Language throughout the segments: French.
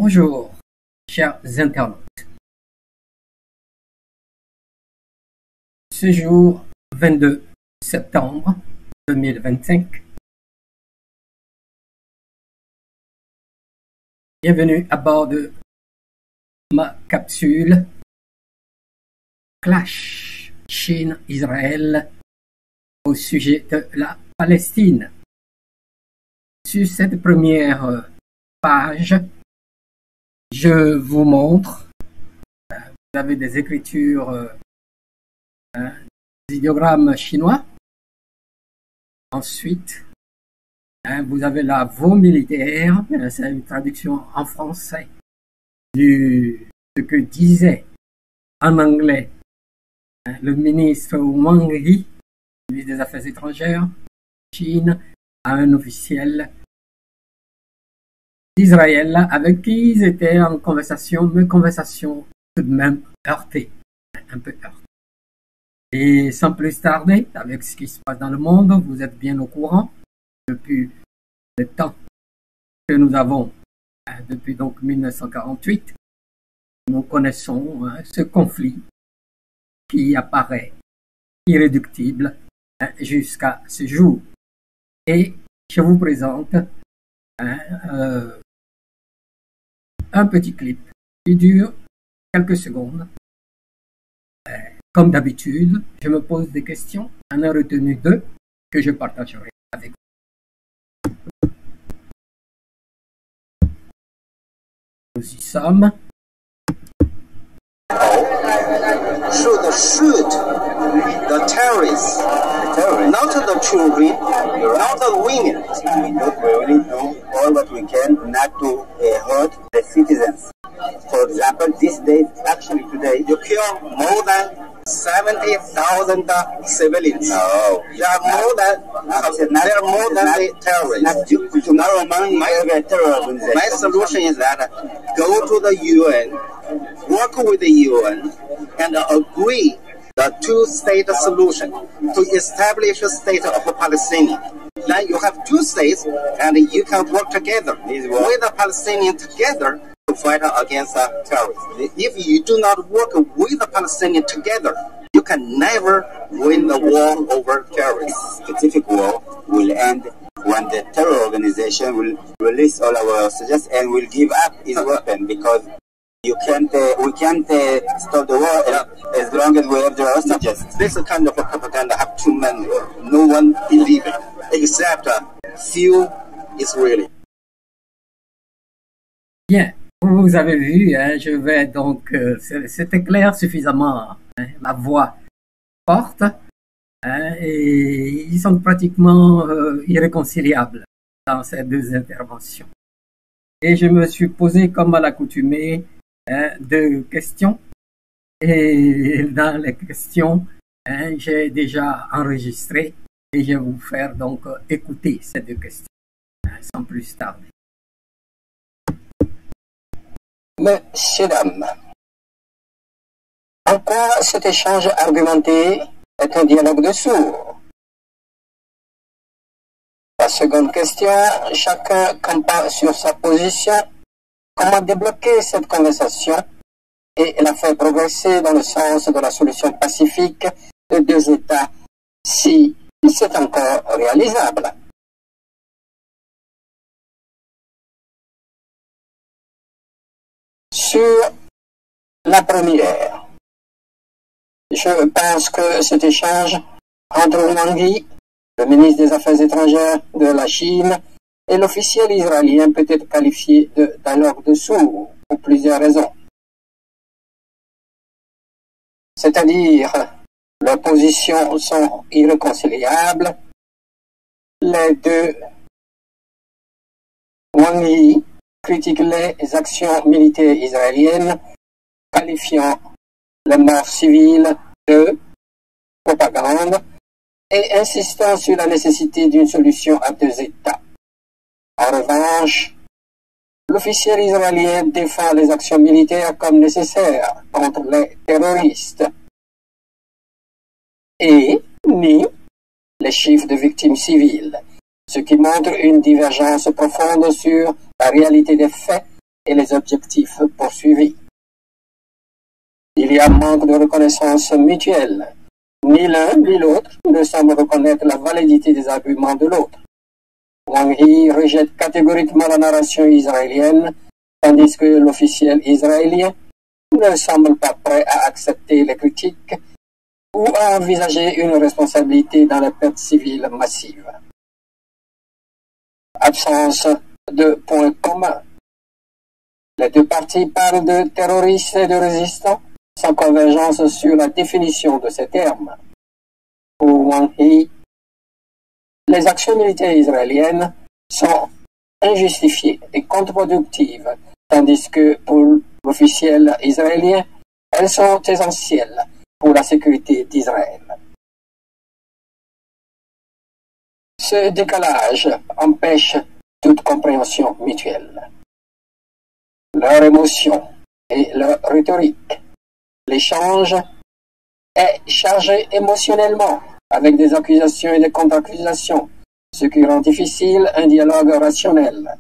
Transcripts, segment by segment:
Bonjour, chers internautes. Ce jour 22 septembre 2025, bienvenue à bord de ma capsule Clash Chine-Israël au sujet de la Palestine. Sur cette première page, je vous montre, vous avez des écritures, des idéogrammes chinois. Ensuite, vous avez la veau militaire, c'est une traduction en français de ce que disait en anglais le ministre Wang Yi, ministre des Affaires étrangères, Chine, à un officiel d'Israël avec qui ils étaient en conversation, mais conversation tout de même heurtée, un peu heurtée. Et sans plus tarder, avec ce qui se passe dans le monde, vous êtes bien au courant, depuis le temps que nous avons, depuis donc 1948, nous connaissons ce conflit qui apparaît irréductible jusqu'à ce jour. Et je vous présente un petit clip qui dure quelques secondes. Comme d'habitude, je me pose des questions. J'en ai retenu deux que je partagerai avec vous. Nous y sommes. Should shoot the terrorists, not the children, not the women. We really do all what we can not to hurt the citizens. For example, these days, actually today, you kill more than 70,000 civilians. No, there are more than the terrorists. My solution is that go to the UN, work with the UN, and agree the two-state solution to establish a state of Palestine. Then you have two states, and you can work together with the Palestinians together to fight against terrorists. If you do not work with the Palestinians together, you can never win the war over terrorists. This specific war will end when the terror organization will release all our hostages and will give up its weapon, because we can't stop the war as long as we have the hostages. This kind of propaganda have too many. No one believes it, except few Israelis. Bien, vous avez vu, je vais donc, c'était clair suffisamment, la voix forte, et ils sont pratiquement irréconciliables dans ces deux interventions. Et je me suis posé, comme à l'accoutumée, deux questions, et dans les questions, j'ai déjà enregistré, et je vais vous faire donc écouter ces deux questions, sans plus tarder. Messieurs, dames, en quoi cet échange argumenté est un dialogue de sourds? La seconde question, chacun campa sur sa position. Comment débloquer cette conversation et la faire progresser dans le sens de la solution pacifique de deux États, si c'est encore réalisable? Sur la première, je pense que cet échange entre Wang Yi, le ministre des Affaires étrangères de la Chine, et l'officiel israélien peut être qualifié de dialogue de sourds pour plusieurs raisons. C'est-à-dire, leurs positions sont irréconciliables. Les deux, Wang Yi critique les actions militaires israéliennes, qualifiant les morts civiles de propagande et insistant sur la nécessité d'une solution à deux États. En revanche, l'officiel israélien défend les actions militaires comme nécessaires contre les terroristes et nie les chiffres de victimes civiles, ce qui montre une divergence profonde sur la réalité des faits et les objectifs poursuivis. Il y a manque de reconnaissance mutuelle. Ni l'un ni l'autre ne semble reconnaître la validité des arguments de l'autre. Wang Yi rejette catégoriquement la narration israélienne, tandis que l'officiel israélien ne semble pas prêt à accepter les critiques ou à envisager une responsabilité dans les pertes civiles massives. Absence de points communs. Les deux parties parlent de terroristes et de résistants, sans convergence sur la définition de ces termes. Pour Wang Yi, les actions militaires israéliennes sont injustifiées et contre-productives, tandis que pour l'officiel israélien, elles sont essentielles pour la sécurité d'Israël. Ce décalage empêche toute compréhension mutuelle. Leur émotion et leur rhétorique. L'échange est chargé émotionnellement, avec des accusations et des contre-accusations, ce qui rend difficile un dialogue rationnel.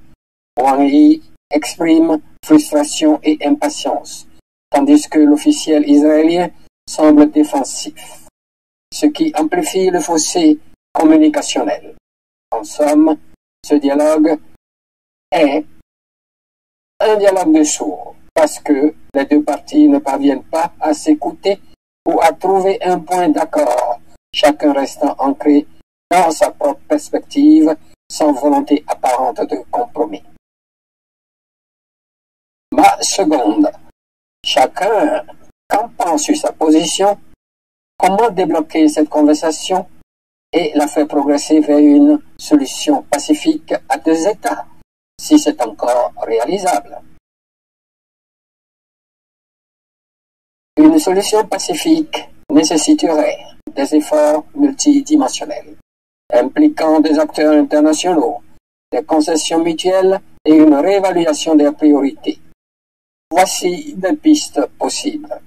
Wang Yi exprime frustration et impatience, tandis que l'officiel israélien semble défensif, ce qui amplifie le fossé communicationnel. En somme, ce dialogue est un dialogue de sourds, parce que les deux parties ne parviennent pas à s'écouter ou à trouver un point d'accord, chacun restant ancré dans sa propre perspective, sans volonté apparente de compromis. Ma seconde, chacun campant sur sa position, comment débloquer cette conversation et la faire progresser vers une solution pacifique à deux États, si c'est encore réalisable. Une solution pacifique nécessiterait des efforts multidimensionnels, impliquant des acteurs internationaux, des concessions mutuelles et une réévaluation des priorités. Voici des pistes possibles.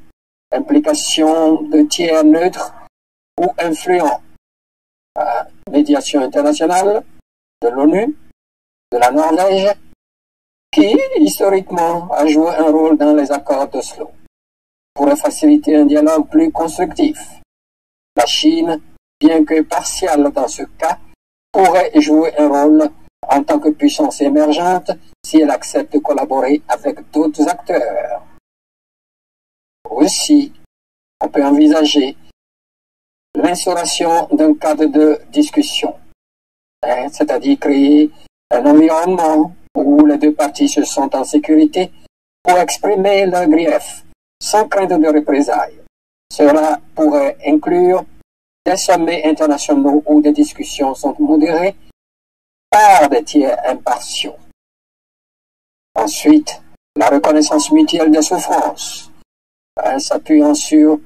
Implication de tiers neutres ou influents, médiation internationale, de l'ONU, de la Norvège, qui historiquement a joué un rôle dans les accords d'Oslo, pourrait faciliter un dialogue plus constructif. La Chine, bien que partiale dans ce cas, pourrait jouer un rôle en tant que puissance émergente si elle accepte de collaborer avec d'autres acteurs. Aussi, on peut envisager l'instauration d'un cadre de discussion, c'est-à-dire créer un environnement où les deux parties se sentent en sécurité pour exprimer leurs griefs sans crainte de représailles. Cela pourrait inclure des sommets internationaux où des discussions sont modérées par des tiers impartiaux. Ensuite, la reconnaissance mutuelle des souffrances, s'appuyant sur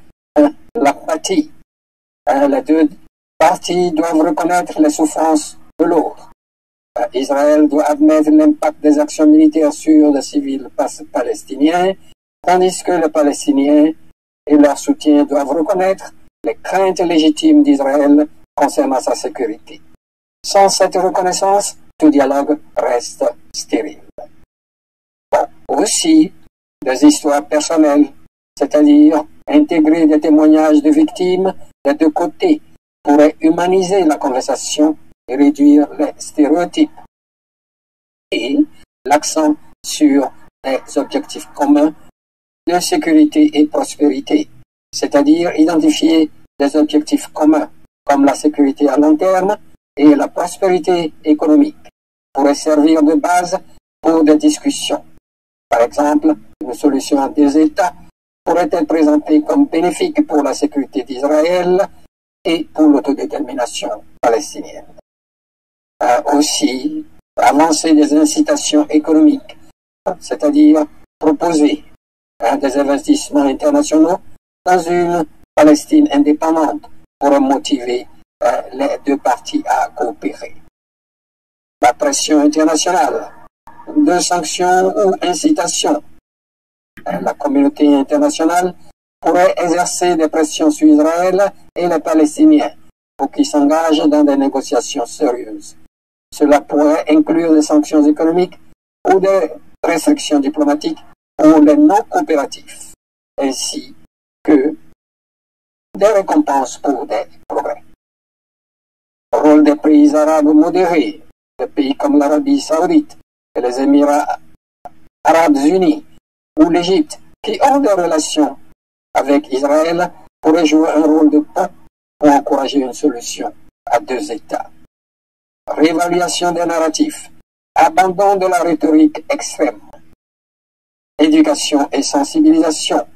l'apathie. Les deux parties doivent reconnaître les souffrances de l'autre. Israël doit admettre l'impact des actions militaires sur les civils palestiniens, tandis que les Palestiniens et leur soutien doivent reconnaître les craintes légitimes d'Israël concernant sa sécurité. Sans cette reconnaissance, tout dialogue reste stérile. Aussi, des histoires personnelles, c'est-à-dire intégrer des témoignages de victimes des deux côtés, pourraient humaniser la conversation et réduire les stéréotypes. Et l'accent sur les objectifs communs de sécurité et prospérité, c'est-à-dire identifier des objectifs communs comme la sécurité à long terme et la prospérité économique, pourrait servir de base pour des discussions. Par exemple, une solution à deux États pourrait être présentée comme bénéfique pour la sécurité d'Israël et pour l'autodétermination palestinienne. Aussi, avancer des incitations économiques, c'est-à-dire proposer des investissements internationaux dans une Palestine indépendante pour motiver les deux parties à coopérer. La pression internationale, de sanctions ou incitations. La communauté internationale pourrait exercer des pressions sur Israël et les Palestiniens pour qu'ils s'engagent dans des négociations sérieuses. Cela pourrait inclure des sanctions économiques ou des restrictions diplomatiques pour les non-coopératifs, ainsi que des récompenses pour des progrès. Rôle des pays arabes modérés, des pays comme l'Arabie saoudite et les Émirats arabes unis ou l'Égypte, qui ont des relations avec Israël, pourraient jouer un rôle de pont pour encourager une solution à deux États. Réévaluation des narratifs, abandon de la rhétorique extrême, éducation et sensibilisation,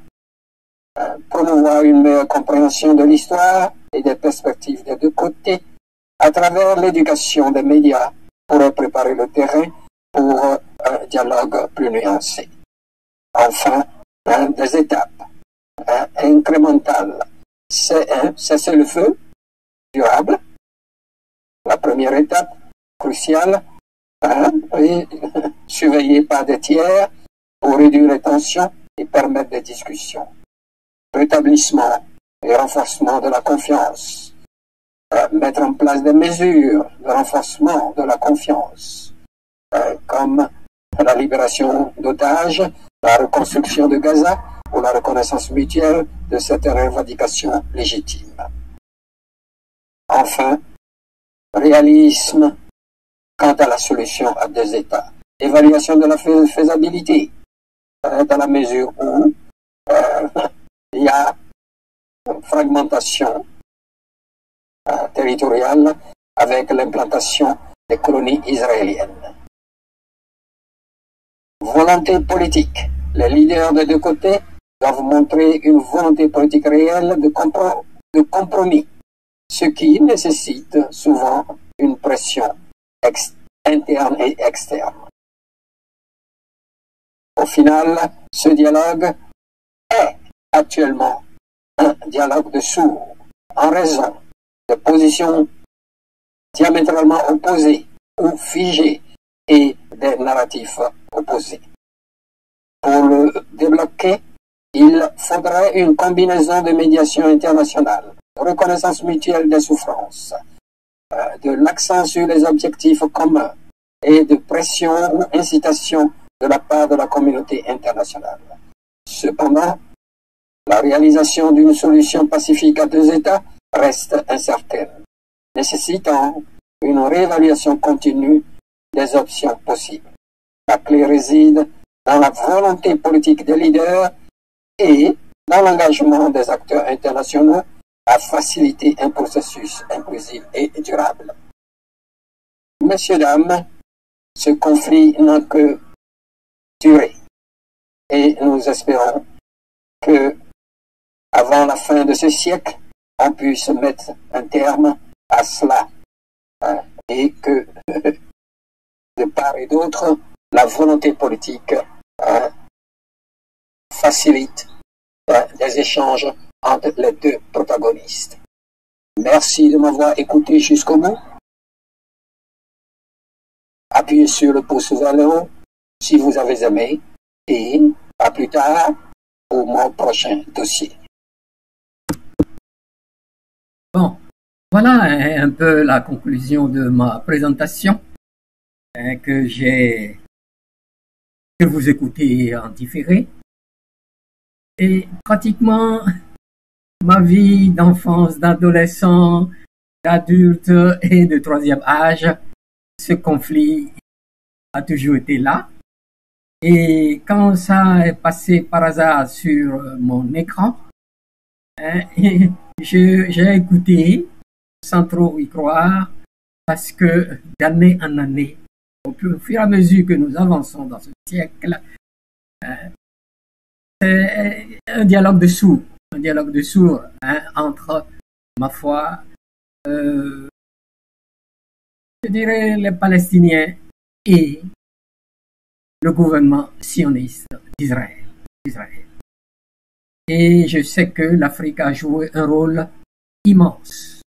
promouvoir une meilleure compréhension de l'histoire et des perspectives des deux côtés à travers l'éducation des médias pourrait préparer le terrain pour un dialogue plus nuancé. Enfin, des étapes incrémentales. C'est un cessez-le-feu durable. La première étape, cruciale, surveillée par des tiers pour réduire les tensions et permettre des discussions. Rétablissement et renforcement de la confiance. Mettre en place des mesures de renforcement de la confiance, comme la libération d'otages, la reconstruction de Gaza ou la reconnaissance mutuelle de certaines revendications légitimes. Enfin, réalisme quant à la solution à deux États. Évaluation de la faisabilité, dans la mesure où il y a une fragmentation territoriale avec l'implantation des colonies israéliennes. Volonté politique. Les leaders des deux côtés doivent montrer une volonté politique réelle de compromis, ce qui nécessite souvent une pression interne et externe. Au final, ce dialogue est actuellement un dialogue de sourds, en raison de positions diamétralement opposées ou figées et des narratifs opposés. Pour le débloquer, il faudrait une combinaison de médiation internationale, de reconnaissance mutuelle des souffrances, de l'accent sur les objectifs communs et de pression ou incitation de la part de la communauté internationale. Cependant, la réalisation d'une solution pacifique à deux États reste incertaine, nécessitant une réévaluation continue des options possibles. La clé réside dans la volonté politique des leaders et dans l'engagement des acteurs internationaux à faciliter un processus inclusif et durable. Messieurs, dames, ce conflit n'a que duré et nous espérons que, avant la fin de ce siècle, on puisse mettre un terme à cela et que, de part et d'autre, la volonté politique facilite des échanges entre les deux protagonistes. Merci de m'avoir écouté jusqu'au bout. Appuyez sur le pouce vers le haut si vous avez aimé et à plus tard pour mon prochain dossier. Bon, voilà un peu la conclusion de ma présentation que vous écoutez en différé. Et pratiquement ma vie d'enfance, d'adolescent, d'adulte et de troisième âge, ce conflit a toujours été là. Et quand ça est passé par hasard sur mon écran, j'ai écouté sans trop y croire, parce que d'année en année, au fur et à mesure que nous avançons dans ce siècle, c'est un dialogue de sourds, entre, ma foi, je dirais les Palestiniens et le gouvernement sioniste d'Israël. Et je sais que l'Afrique a joué un rôle immense,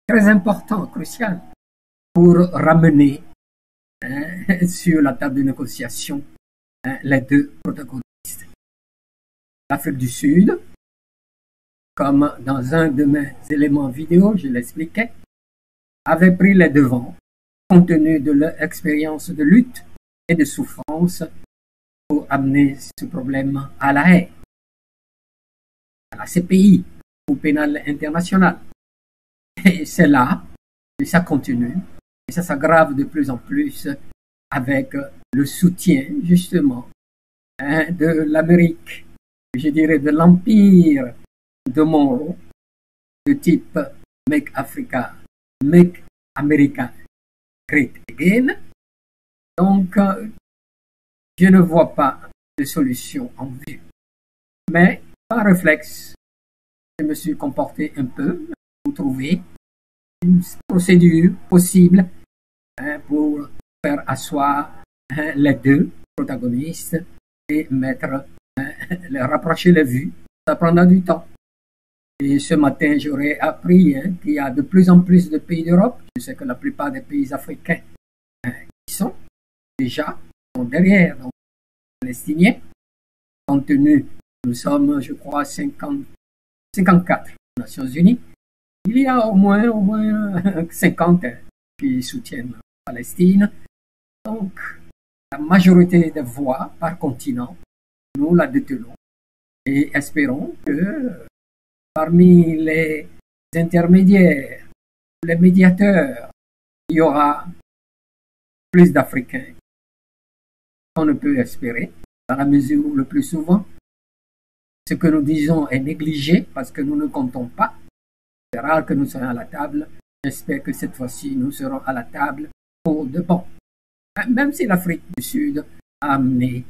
très important, crucial, pour ramener sur la table de négociation les deux protagonistes. L'Afrique du Sud, comme dans un de mes éléments vidéo, je l'expliquais, avait pris les devants compte tenu de leur expérience de lutte et de souffrance pour amener ce problème à la Haye, à la CPI, au pénal international. Et c'est là, et ça continue, et ça s'aggrave de plus en plus avec le soutien, justement, de l'Amérique, je dirais de l'empire de Monroe, de type Make Africa, Make America Great Again. Donc, je ne vois pas de solution en vue. Mais, par réflexe, je me suis comporté un peu pour trouver une procédure possible pour faire asseoir les deux protagonistes et rapprocher les vues. Ça prendra du temps. Et ce matin, j'aurais appris qu'il y a de plus en plus de pays d'Europe. Je sais que la plupart des pays africains qui sont déjà derrière donc, les Palestiniens. Compte tenu, nous sommes, je crois, 54 aux Nations Unies. Il y a au moins 50 qui soutiennent la Palestine. Donc, la majorité des voix par continent, nous la détenons. Et espérons que parmi les intermédiaires, les médiateurs, il y aura plus d'Africains qu'on ne peut espérer, dans la mesure où le plus souvent, ce que nous disons est négligé parce que nous ne comptons pas. C'est rare que nous soyons à la table. J'espère que cette fois-ci, nous serons à la table pour de bon. Même si l'Afrique du Sud a amené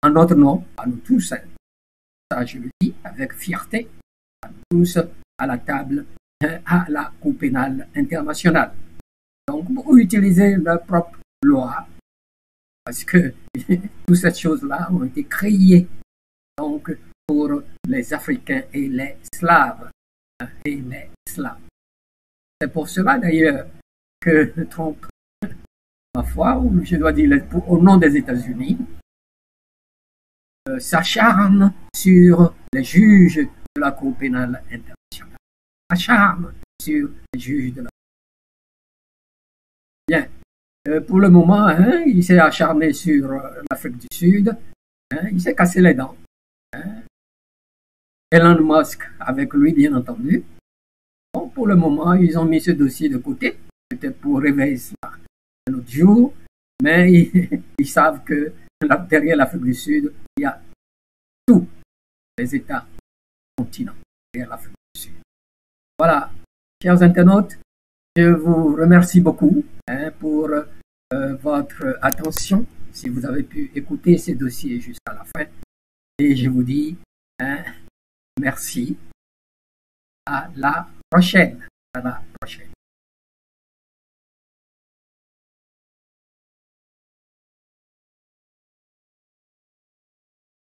en notre nom, à nous tous, ça je le dis avec fierté, à nous tous à la table à la Cour pénale internationale. Donc, pour utiliser leur propre loi, parce que toutes ces choses-là ont été créées donc, pour les Africains et les Slaves. C'est pour cela d'ailleurs que Trump, ma foi, ou je dois dire au nom des États-Unis, s'acharne sur les juges de la Cour pénale internationale. S'acharne sur les juges de la Bien. Pour le moment, il s'est acharné sur l'Afrique du Sud. Il s'est cassé les dents. Elon Musk avec lui, bien entendu. Bon, pour le moment, ils ont mis ce dossier de côté, peut-être pour réveiller cela un autre jour, mais ils savent que derrière l'Afrique du Sud, il y a tous les États continents derrière l'Afrique du Sud. Voilà, chers internautes, je vous remercie beaucoup pour votre attention, si vous avez pu écouter ces dossiers jusqu'à la fin. Et je vous dis merci. À la prochaine.